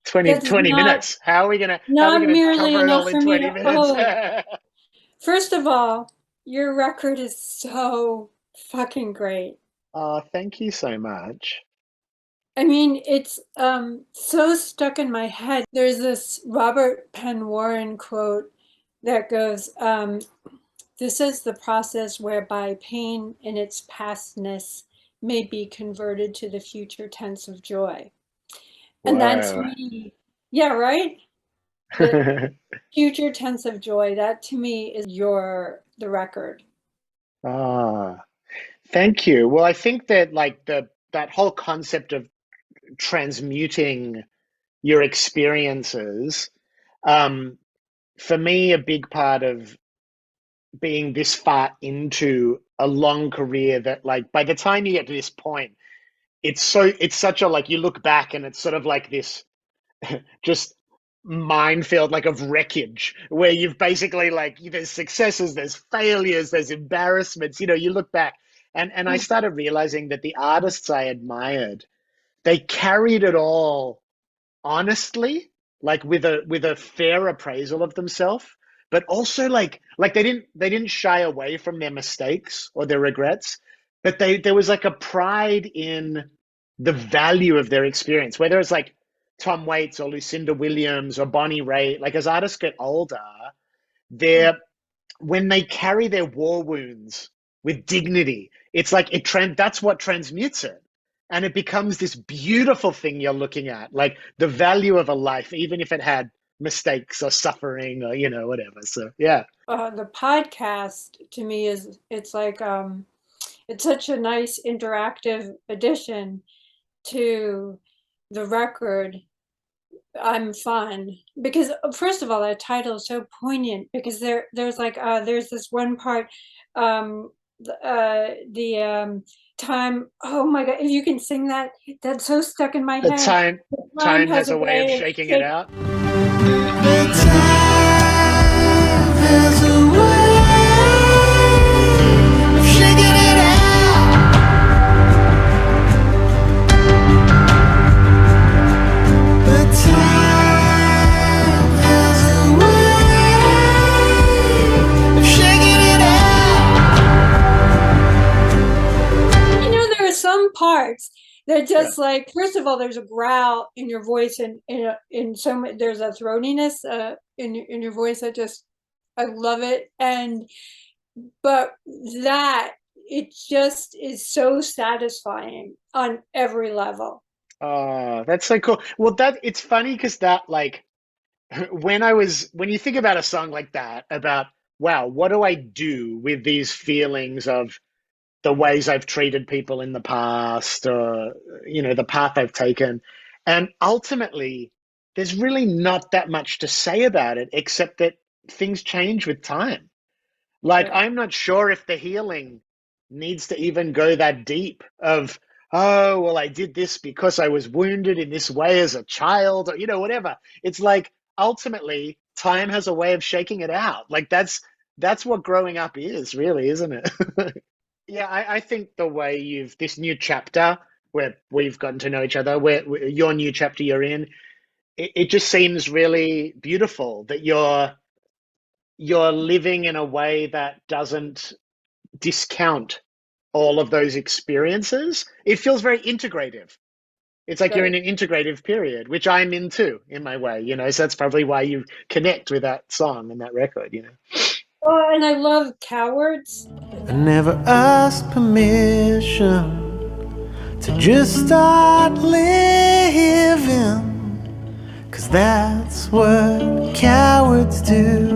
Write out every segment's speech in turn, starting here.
20 That's 20 not minutes. How are we not gonna merely cover it all enough in for me 20 to. minutes? Oh, first of all, your record is so fucking great. Oh, thank you so much. I mean, it's so stuck in my head. There's this Robert Penn Warren quote that goes, "This is the process whereby pain in its pastness may be converted to the future tense of joy." And that to Whoa. me, yeah, right? The future tense of joy, that to me is the record. Ah, thank you. Well, I think that like the that whole concept of transmuting your experiences, um, for me, a big part of being this far into a long career that like by the time you get to this point, it's such a like you look back and it's sort of like this just minefield like of wreckage where you've basically like there's successes, there's failures, there's embarrassments, you look back and I started realizing that the artists I admired, they carried it all honestly, like with a fair appraisal of themselves, but also like they didn't shy away from their mistakes or their regrets, but there was like a pride in the value of their experience, whether it's like Tom Waits or Lucinda Williams or Bonnie Raitt. Like as artists get older, they're when they carry their war wounds with dignity, it's like that's what transmutes it. And it becomes this beautiful thing you're looking at, like the value of a life, even if it had mistakes or suffering or, whatever. So, yeah. The podcast to me is it's like it's such a nice interactive addition to the record. I'm fun because first of all, that title is so poignant because there's this one part, the time. Oh my God! If you can sing that, that's so stuck in my The head. time, The time time has has a a way of way of shaking it shaking. out. The time has a way of shaking it out. The time has a way of shaking it There are some parts that Yeah. just like, first of all, there's a growl in your voice, and in so much, there's a throatiness in your voice that just, I love it. And but that it just is so satisfying on every level. Oh, that's so cool. Well, it's funny because that like when you think about a song like that, about wow, what do I do with these feelings of the ways I've treated people in the past, or the path I've taken. And ultimately, there's really not that much to say about it except that things change with time. Like Right. I'm not sure if the healing needs to even go that deep of, oh, well, I did this because I was wounded in this way as a child, or whatever. It's like ultimately time has a way of shaking it out. Like that's what growing up is, really, isn't it? Yeah, I think the way this new chapter where we've gotten to know each other, where your new chapter you're in, it just seems really beautiful that you're living in a way that doesn't discount all of those experiences. It feels very integrative. It's like you're in Right. an integrative period, which I'm in too, in my way. So that's probably why you connect with that song and that record. Oh, and I love Cowards. out. I never asked permission to just start living, 'cause that's what cowards do.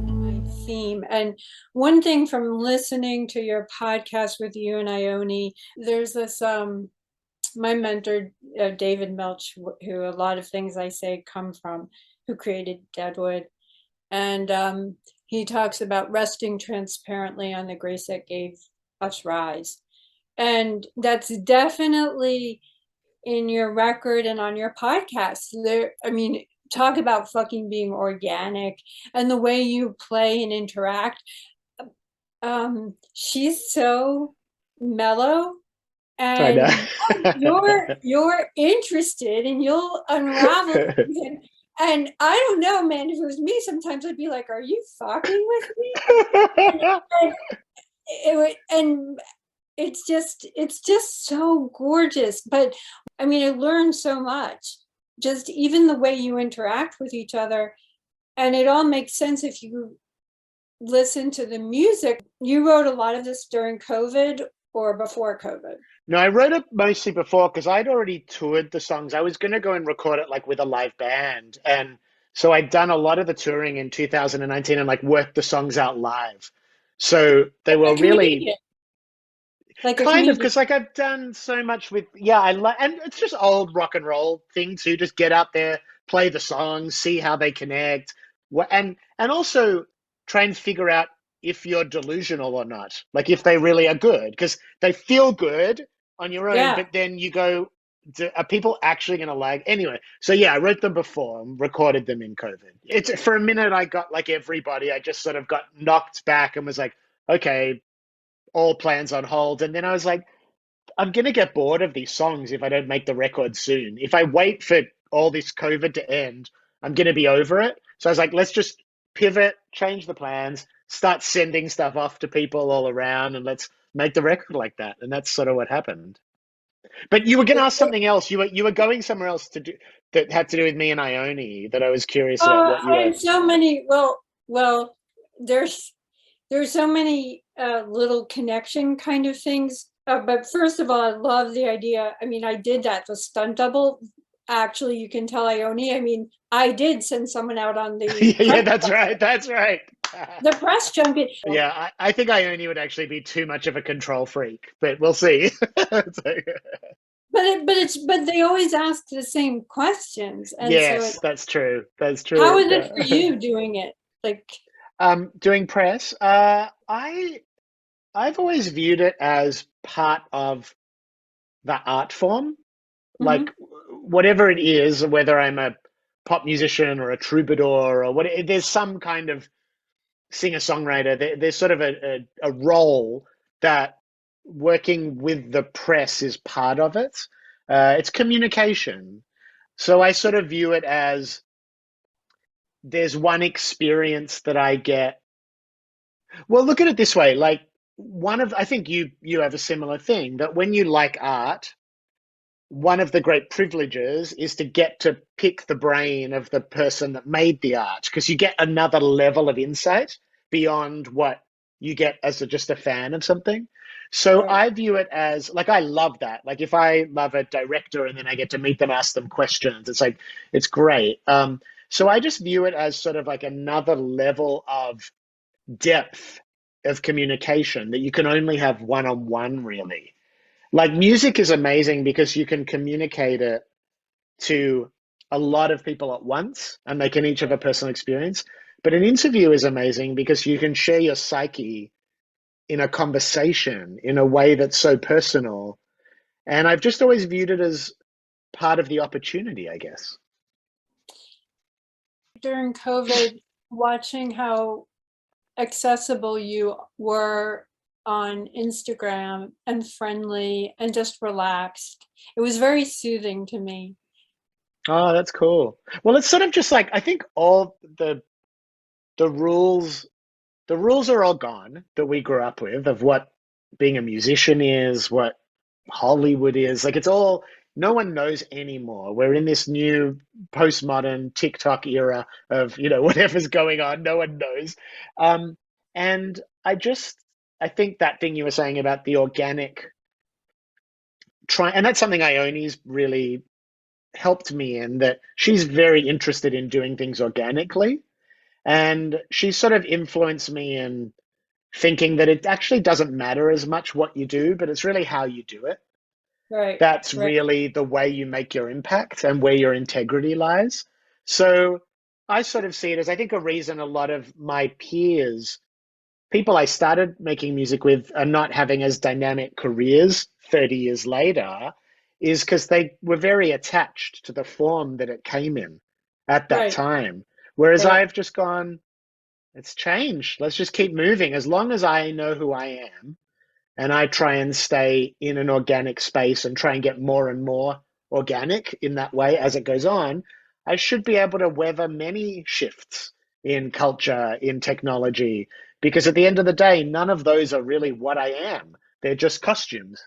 My theme. And one thing from listening to your podcast with you and Ione, there's this my mentor, David Milch, who a lot of things I say come from, who created Deadwood. And he talks about resting transparently on the grace that gave us rise. And that's definitely in your record and on your podcast. There, I mean, talk about fucking being organic and the way you play and interact. She's so mellow I know. and you're interested and you'll unravel things. And I don't know, man, if it was me, sometimes I'd be like, are you fucking with me? And and it's just so gorgeous. But I mean, I learned so much, just even the way you interact with each other. And it all makes sense if you listen to the music. You wrote a lot of this during COVID or before COVID? No, I wrote it mostly before because I'd already toured the songs. I was going to go and record it like with a live band. And so I'd done a lot of the touring in 2019 and like worked the songs out live. So they Like were a really comedian, like a kind of, comedian. because like I've done so much with, yeah, I like, and it's just old rock and roll thing too. Just get out there, play the songs, see how they connect, and also try and figure out if you're delusional or not. Like if they really are good, because they feel good on your own, Yeah. but then you go, are people actually going to like anyway? So yeah, I wrote them before and recorded them in COVID. It's for a minute I got like everybody. I just sort of got knocked back and was like, okay, all plans on hold. And then I was like, I'm going to get bored of these songs if I don't make the record soon. If I wait for all this COVID to end, I'm going to be over it. So I was like, let's just pivot, change the plans, start sending stuff off to people all around, and let's make the record like that. And that's sort of what happened. But you were going to ask something else. You were going somewhere else to do that had to do with me and Ione. That I was curious about what you I were. have so many. Well, there's so many little connection kind of things. But first of all, I love the idea. I mean, I did that, the stunt double. Actually, you can tell Ione. I mean, I did send someone out on the Yeah, that's right. That's right. the press junket. Yeah, I think Ione would actually be too much of a control freak, but we'll see. But they always ask the same questions, and so Yes, that's true. That's how true. is it for you doing it? Like, Doing press, I've always viewed it as part of the art form. mhm, Like whatever it is, whether I'm a pop musician or a troubadour or what, there's some kind of singer-songwriter. There's sort of a role that working with the press is part of it. It's communication. So I sort of view it as there's one experience that I get. Well, look at it this way. Like I think you have a similar thing that when you like art, one of the great privileges is to get to pick the brain of the person that made the art because you get another level of insight beyond what you get as just a fan of something. So right. I view it as like I love that. Like if I love a director and then I get to meet them, ask them questions, it's like it's great. So I just view it as sort of like another level of depth of communication that you can only have one on one, really. Like music is amazing because you can communicate it to a lot of people at once and they can each have a personal experience. But an interview is amazing because you can share your psyche in a conversation in a way that's so personal. And I've just always viewed it as part of the opportunity, I guess. During COVID, watching how accessible you were on Instagram and friendly and just relaxed. It was very soothing to me. Oh, that's cool. Well, it's sort of just like I think all the rules the rules are all gone that we grew up with of what being a musician is, what Hollywood is. Like it's all, no one knows anymore. We're in this new postmodern TikTok era of, whatever's going on, no one knows. And I think that thing you were saying about the organic and that's something Ione's really helped me in, that she's very interested in doing things organically. And she sort of influenced me in thinking that it actually doesn't matter as much what you do, but it's really how you do it. Right, That's right, really the way you make your impact and where your integrity lies. So I sort of see it as I think a reason a lot of my peers, people I started making music with, are not having as dynamic careers 30 years later, is because they were very attached to the form that it came in at that right, time. Whereas right. I've just gone, it's changed. Let's just keep moving. As long as I know who I am and I try and stay in an organic space and try and get more and more organic in that way as it goes on, I should be able to weather many shifts in culture, in technology, because at the end of the day, none of those are really what I am. They're just costumes.